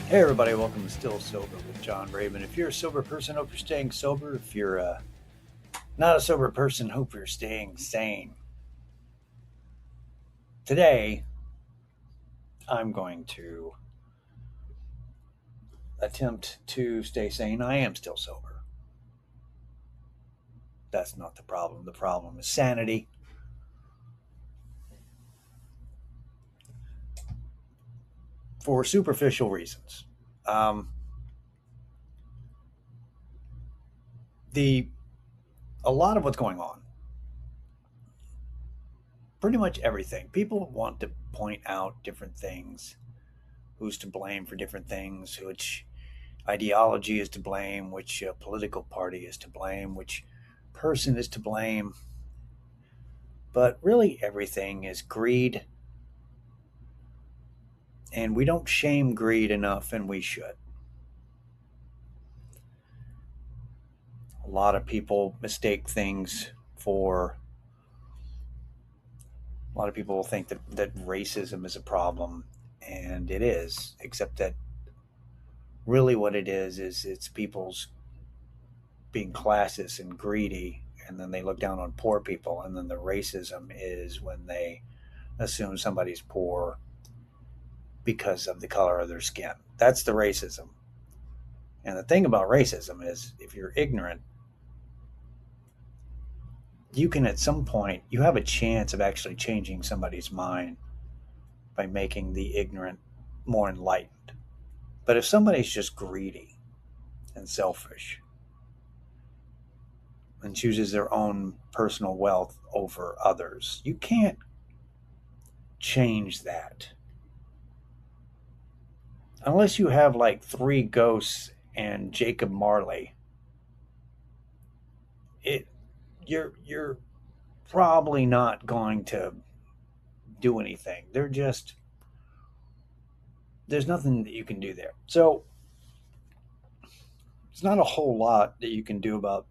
Hey everybody, welcome to Still Sober with John Raven. If you're a sober person, hope you're staying sober. If you're not a sober person, hope you're staying sane. Today, I'm going to attempt to stay sane. I am still sober. That's not the problem. The problem is sanity. For superficial reasons. Um, the a lot of what's going on, pretty much everything. People want to point out different things, who's to blame for different things, which ideology is to blame, which political party is to blame, which person is to blame. But really, everything is greed, and we don't shame greed enough, and we should. A lot of people mistake things for. A lot of people think that racism is a problem, and it is, except that really what it is it's people's being classist and greedy, and then they look down on poor people, and then the racism is when they assume somebody's poor because of the color of their skin. That's the racism. And the thing about racism is if you're ignorant, you can at some point you have a chance of actually changing somebody's mind by making the ignorant more enlightened. But if somebody's just greedy and selfish and chooses their own personal wealth over others, you can't change that unless you have like three ghosts and Jacob Marley. It you're probably not going to do anything. There's nothing that you can do there. So it's not a whole lot that you can do about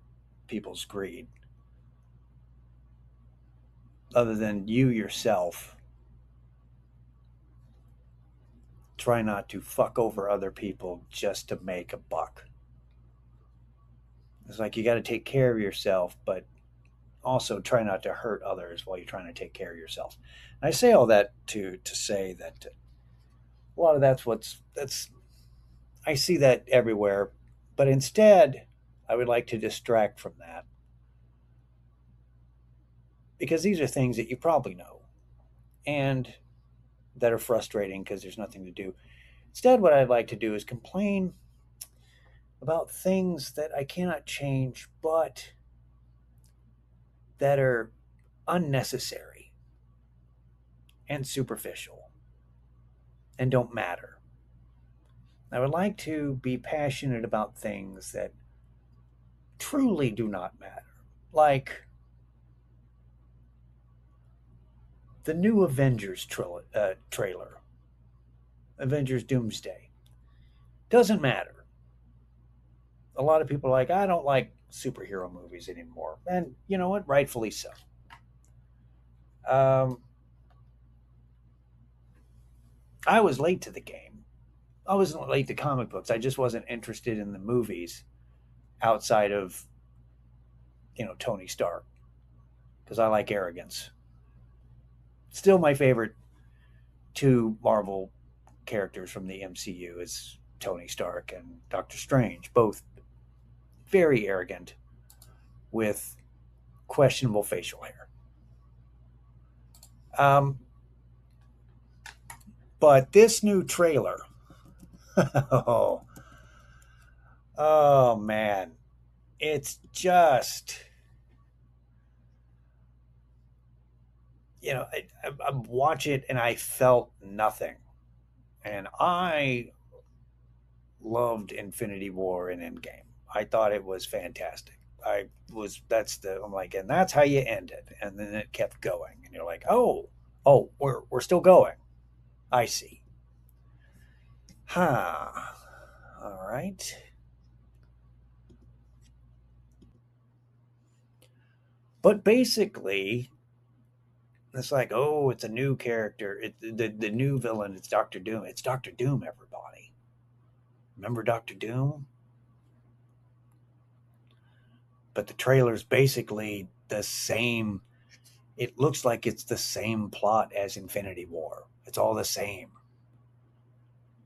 people's greed other than you yourself try not to fuck over other people just to make a buck. It's like you got to take care of yourself, but also try not to hurt others while you're trying to take care of yourself. And I say all that to say that a lot of that's I see that everywhere, but instead I would like to distract from that because these are things that you probably know and that are frustrating because there's nothing to do. Instead, what I'd like to do is complain about things that I cannot change, but that are unnecessary and superficial and don't matter. I would like to be passionate about things that truly do not matter, like the new Avengers trailer, Avengers Doomsday. Doesn't matter. A lot of people are like, I don't like superhero movies anymore. And you know what? Rightfully so. Um, I was late to the game. I wasn't late to comic books. I just wasn't interested in the movies outside of, Tony Stark because I like arrogance. Still, my favorite two Marvel characters from the MCU is Tony Stark and Doctor Strange, both very arrogant with questionable facial hair. Um, but this new trailer, oh, oh man, it's just, I watch it and I felt nothing. And I loved Infinity War and Endgame. I thought it was fantastic. I'm like, and that's how you end it. And then it kept going. And you're like, oh, we're still going. I see. Huh. All right. But basically, it's like, oh, it's a new character. The new villain. It's Doctor Doom. It's Doctor Doom, everybody. Remember Doctor Doom? But the trailer's basically the same. It looks like it's the same plot as Infinity War. It's all the same.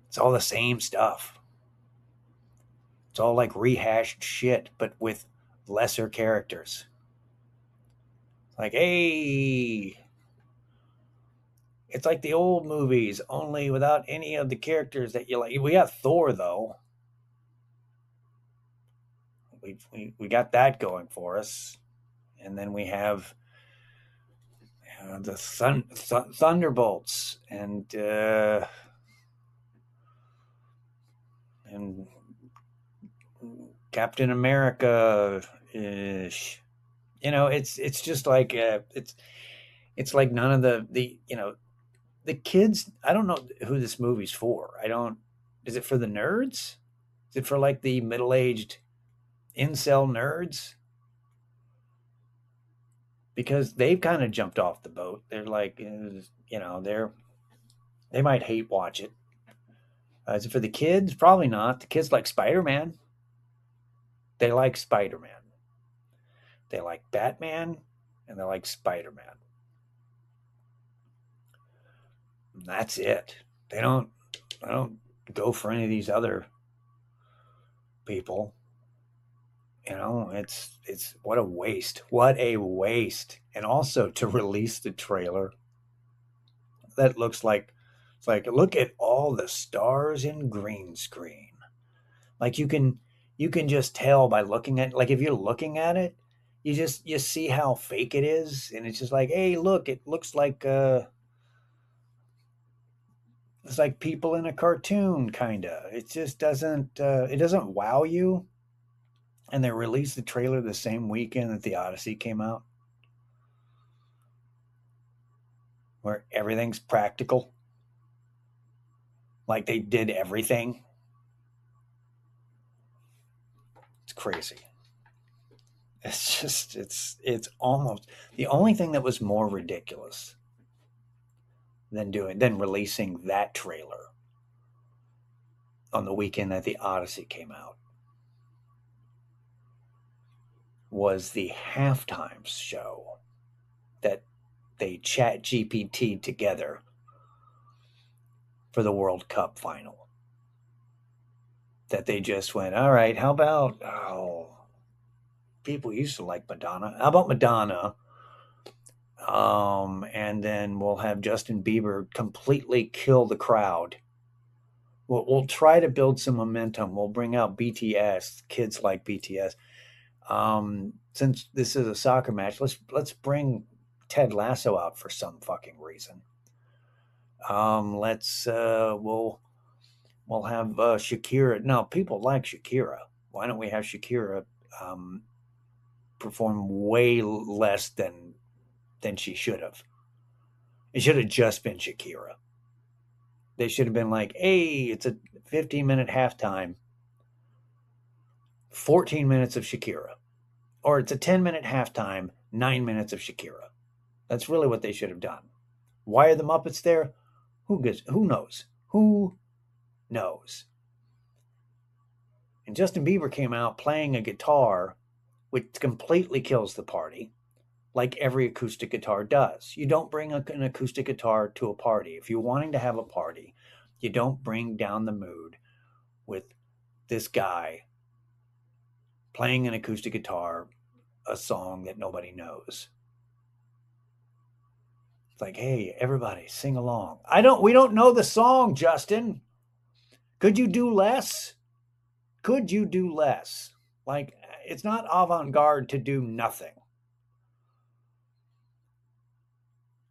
It's all the same stuff. It's all like rehashed shit, but with lesser characters. Like, hey, it's like the old movies, only without any of the characters that you like. We got Thor, though. We got that going for us. And then we have the Thunderbolts and Captain America ish. It's just like it's like none of the kids. I don't know who this movie's for. I don't. Is it for the nerds? Is it for like the middle-aged incel nerds? Because they've kind of jumped off the boat. They're like, they might hate watch it. Is it for the kids? Probably not. The kids like Spider-Man. They like Spider-Man. They like Batman, and they like Spider-Man. And that's it. They don't go for any of these other people. It's what a waste. What a waste. And also to release the trailer that looks like it's like look at all the stars in green screen. Like you can just tell by looking at, like, if you're looking at it, you see how fake it is, and it's just like, hey, look, it looks like it's like people in a cartoon, kind of. It just doesn't wow you. And they released the trailer the same weekend that the Odyssey came out, where everything's practical, like they did everything. It's crazy. It's almost the only thing that was more ridiculous than releasing that trailer on the weekend that the Odyssey came out was the halftime show that they chat GPT together for the World Cup final. That they just went, all right, how about, people used to like Madonna. How about Madonna? And then we'll have Justin Bieber completely kill the crowd. We'll try to build some momentum. We'll bring out BTS. Kids like BTS. Since this is a soccer match, let's bring Ted Lasso out for some fucking reason. Let's we'll have Shakira. No, people like Shakira. Why don't we have Shakira perform way less than she should have? It should have just been Shakira. They should have been like, hey, it's a 15-minute halftime, 14 minutes of Shakira. Or it's a 10-minute halftime, 9 minutes of Shakira. That's really what they should have done. Why are the Muppets there? Who knows? Who knows? And Justin Bieber came out playing a guitar, which completely kills the party, like every acoustic guitar does. You don't bring an acoustic guitar to a party. If you're wanting to have a party, you don't bring down the mood with this guy playing an acoustic guitar, a song that nobody knows. It's like, hey, everybody, sing along. We don't know the song, Justin. Could you do less? Could you do less? Like, it's not avant-garde to do nothing.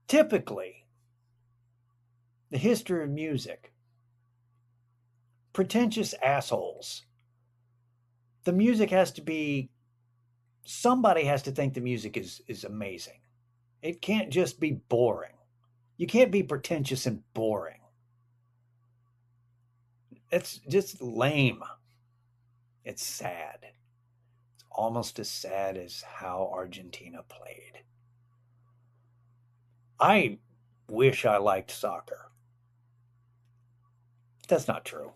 Typically, the history of music, pretentious assholes. The music has to be, somebody has to think the music is amazing. It can't just be boring. You can't be pretentious and boring. It's just lame. It's sad. It's almost as sad as how Argentina played. I wish I liked soccer. That's not true.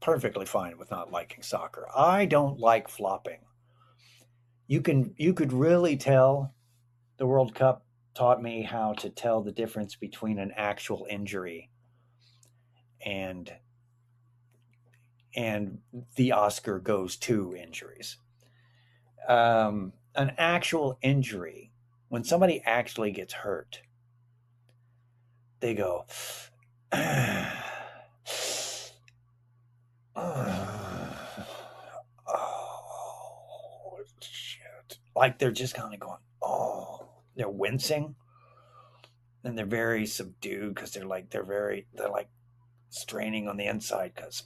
perfectly fine with not liking soccer. I don't like flopping. You could really tell the World Cup taught me how to tell the difference between an actual injury and and the Oscar goes to injuries. An actual injury, when somebody actually gets hurt, they go, oh, shit. Like they're just kind of going, oh, they're wincing and they're very subdued because they're like straining on the inside because,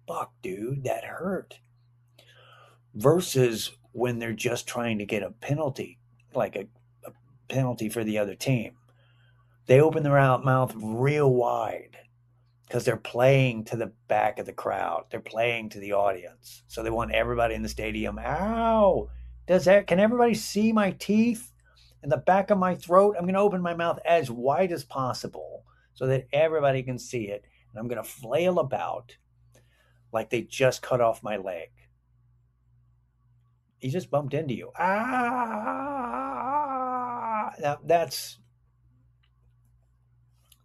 fuck, dude, that hurt. Versus when they're just trying to get a penalty, like a penalty for the other team. They open their mouth real wide because they're playing to the back of the crowd. They're playing to the audience. So they want everybody in the stadium. Ow! Can everybody see my teeth in the back of my throat? I'm going to open my mouth as wide as possible so that everybody can see it. And I'm going to flail about like they just cut off my leg. He just bumped into you. Ah! Now, that's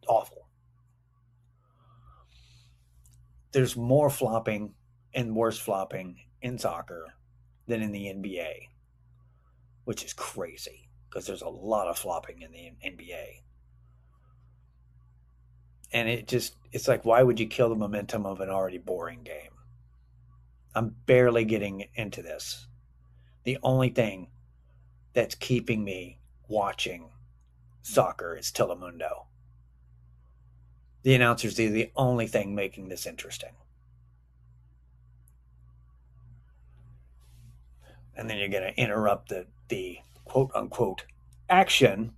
awful. There's more flopping and worse flopping in soccer than in the NBA, which is crazy because there's a lot of flopping in the NBA. And it's like, why would you kill the momentum of an already boring game? I'm barely getting into this. The only thing that's keeping me watching soccer is Telemundo. The announcers are the only thing making this interesting. And then you're going to interrupt the quote unquote action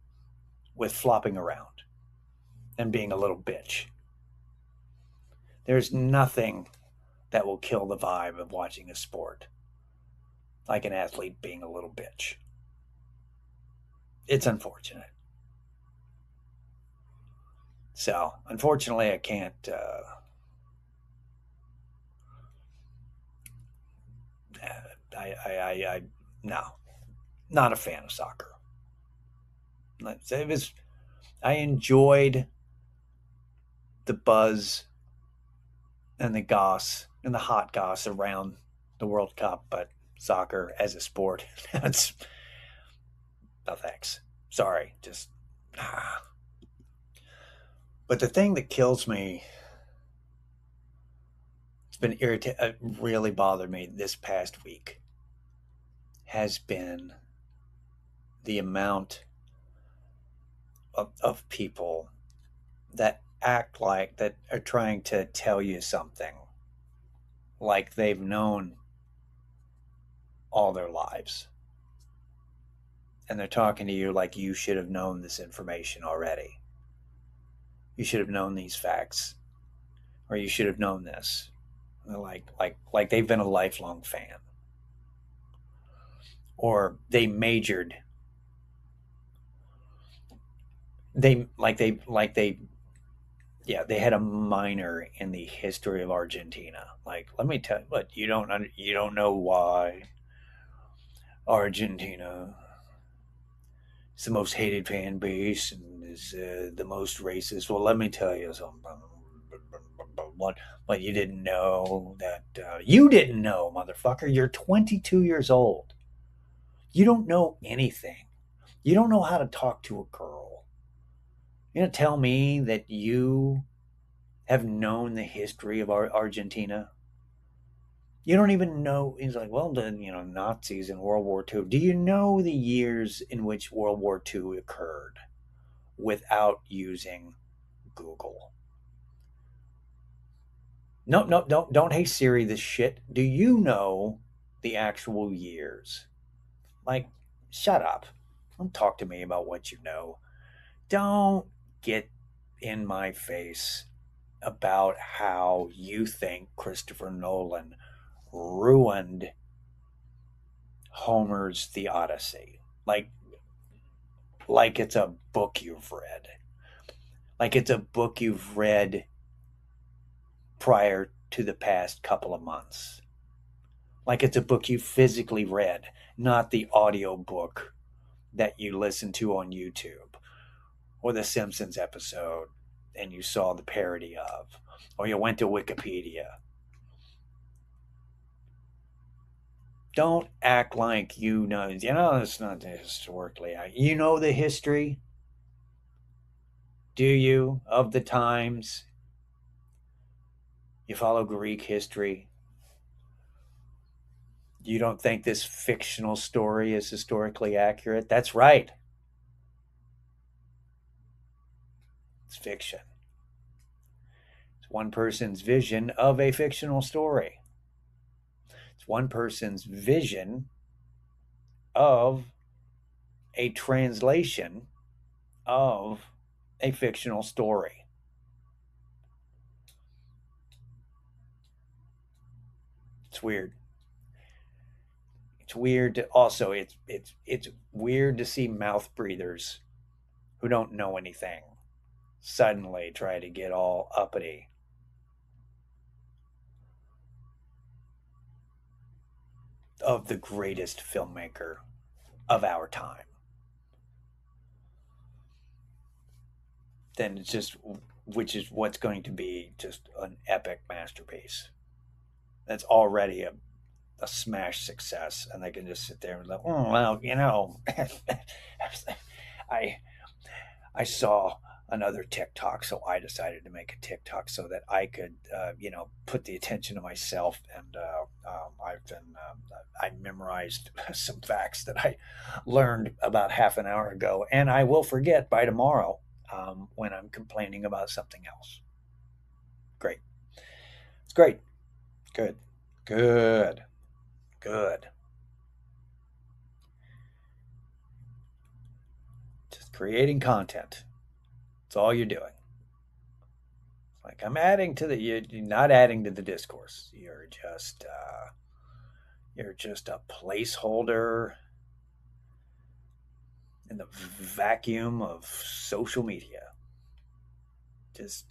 with flopping around and being a little bitch. There's nothing that will kill the vibe of watching a sport like an athlete being a little bitch. It's unfortunate. So, unfortunately, I can't. No, not a fan of soccer. It was. I enjoyed the buzz and the goss and the hot goss around the World Cup, but soccer as a sport, that's no thanks. Sorry, just. But the thing that kills me, it's been really bothered me this past week, has been the amount of people that act like that are trying to tell you something like they've known all their lives. And they're talking to you like you should have known this information already. You should have known these facts, or you should have known this. Like they've been a lifelong fan, or they majored. They had a minor in the history of Argentina. Like, let me tell you, what you don't know why Argentina is the most hated fan base and is the most racist. Well, let me tell you something. What you didn't know that you didn't know, motherfucker. You're 22 years old. You don't know anything. You don't know how to talk to a girl. You're gonna tell me that you have known the history of Argentina? You don't even know. He's like, well, the Nazis in World War II. Do you know the years in which World War II occurred without using Google? No, don't hey Siri this shit. Do you know the actual years? Like, shut up. Don't talk to me about what you know. Don't get in my face about how you think Christopher Nolan ruined Homer's The Odyssey. Like it's a book you've read. Like it's a book you've read prior to the past couple of months. Like it's a book you physically read, not the audio book that you listen to on YouTube or the Simpsons episode and you saw the parody of, or you went to Wikipedia. Don't act like it's not historically. You know the history, do you, of the times? You follow Greek history. You don't think this fictional story is historically accurate? That's right. It's fiction. It's one person's vision of a fictional story. It's one person's vision of a translation of a fictional story. It's weird. It's weird to also it's weird to see mouth breathers who don't know anything suddenly try to get all uppity. Of the greatest filmmaker of our time. Then it's just, which is what's going to be just an epic masterpiece. That's already a smash success, and they can just sit there and like, oh well, I saw another TikTok, so I decided to make a TikTok so that I could, put the attention to myself. And I memorized some facts that I learned about half an hour ago, and I will forget by tomorrow when I'm complaining about something else. Great. It's great. Good. Good. Good. Just creating content. That's all you're doing. Like I'm adding to you're not adding to the discourse. You're just a placeholder in the vacuum of social media. Just,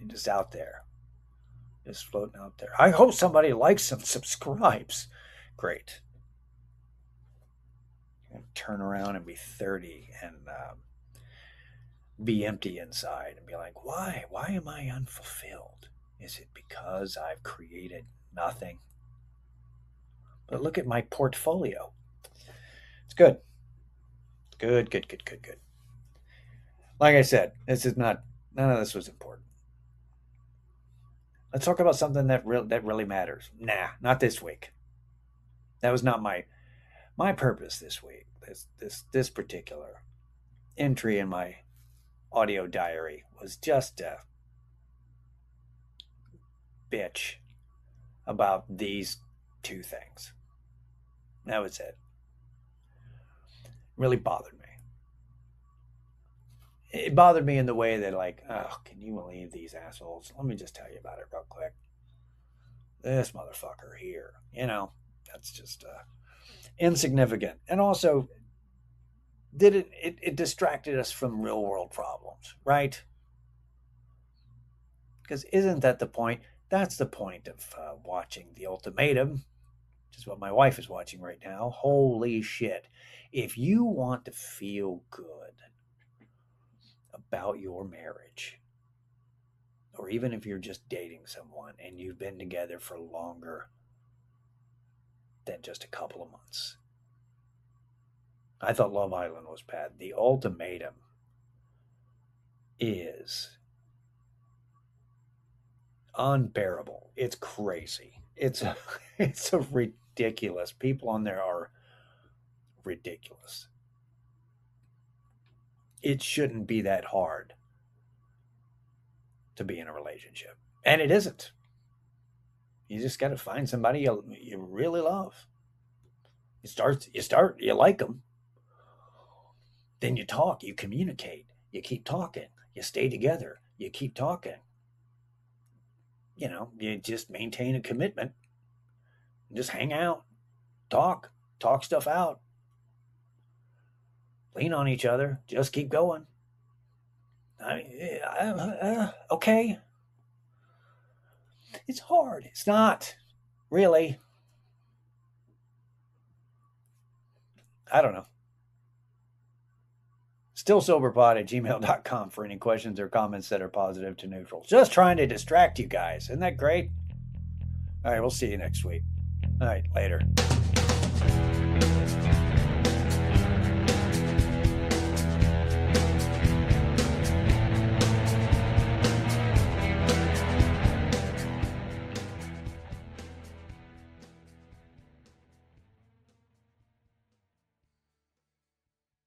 just out there, just floating out there. I hope somebody likes and subscribes. Great. Turn around and be 30 and be empty inside and be like, why? Why am I unfulfilled? Is it because I've created nothing? But look at my portfolio. It's good. Good, good, good, good, good. Like I said, none of this was important. Let's talk about something that really matters. Nah, not this week. That was not my purpose this week. This particular entry in my audio diary was just a bitch about these two things. That was it. Really bothered me. It bothered me in the way that, like, oh, can you believe these assholes? Let me just tell you about it real quick. This motherfucker here, that's just insignificant. And also, it distracted us from real world problems, right? Because isn't that the point? That's the point of watching The Ultimatum, which is what my wife is watching right now. Holy shit. If you want to feel good about your marriage, or even if you're just dating someone and you've been together for longer than just a couple of months. I thought Love Island was bad. The Ultimatum is unbearable. It's crazy. It's a ridiculous. People on there are ridiculous. It shouldn't be that hard to be in a relationship. And it isn't. You just got to find somebody you really love. You like them. Then you talk, you communicate, you keep talking, you stay together, you keep talking. You just maintain a commitment. Just hang out, talk stuff out. Lean on each other, just keep going. Okay. It's hard. It's not. Really. I don't know. Stillsoberpod@gmail.com for any questions or comments that are positive to neutral. Just trying to distract you guys. Isn't that great? All right, we'll see you next week. All right, later.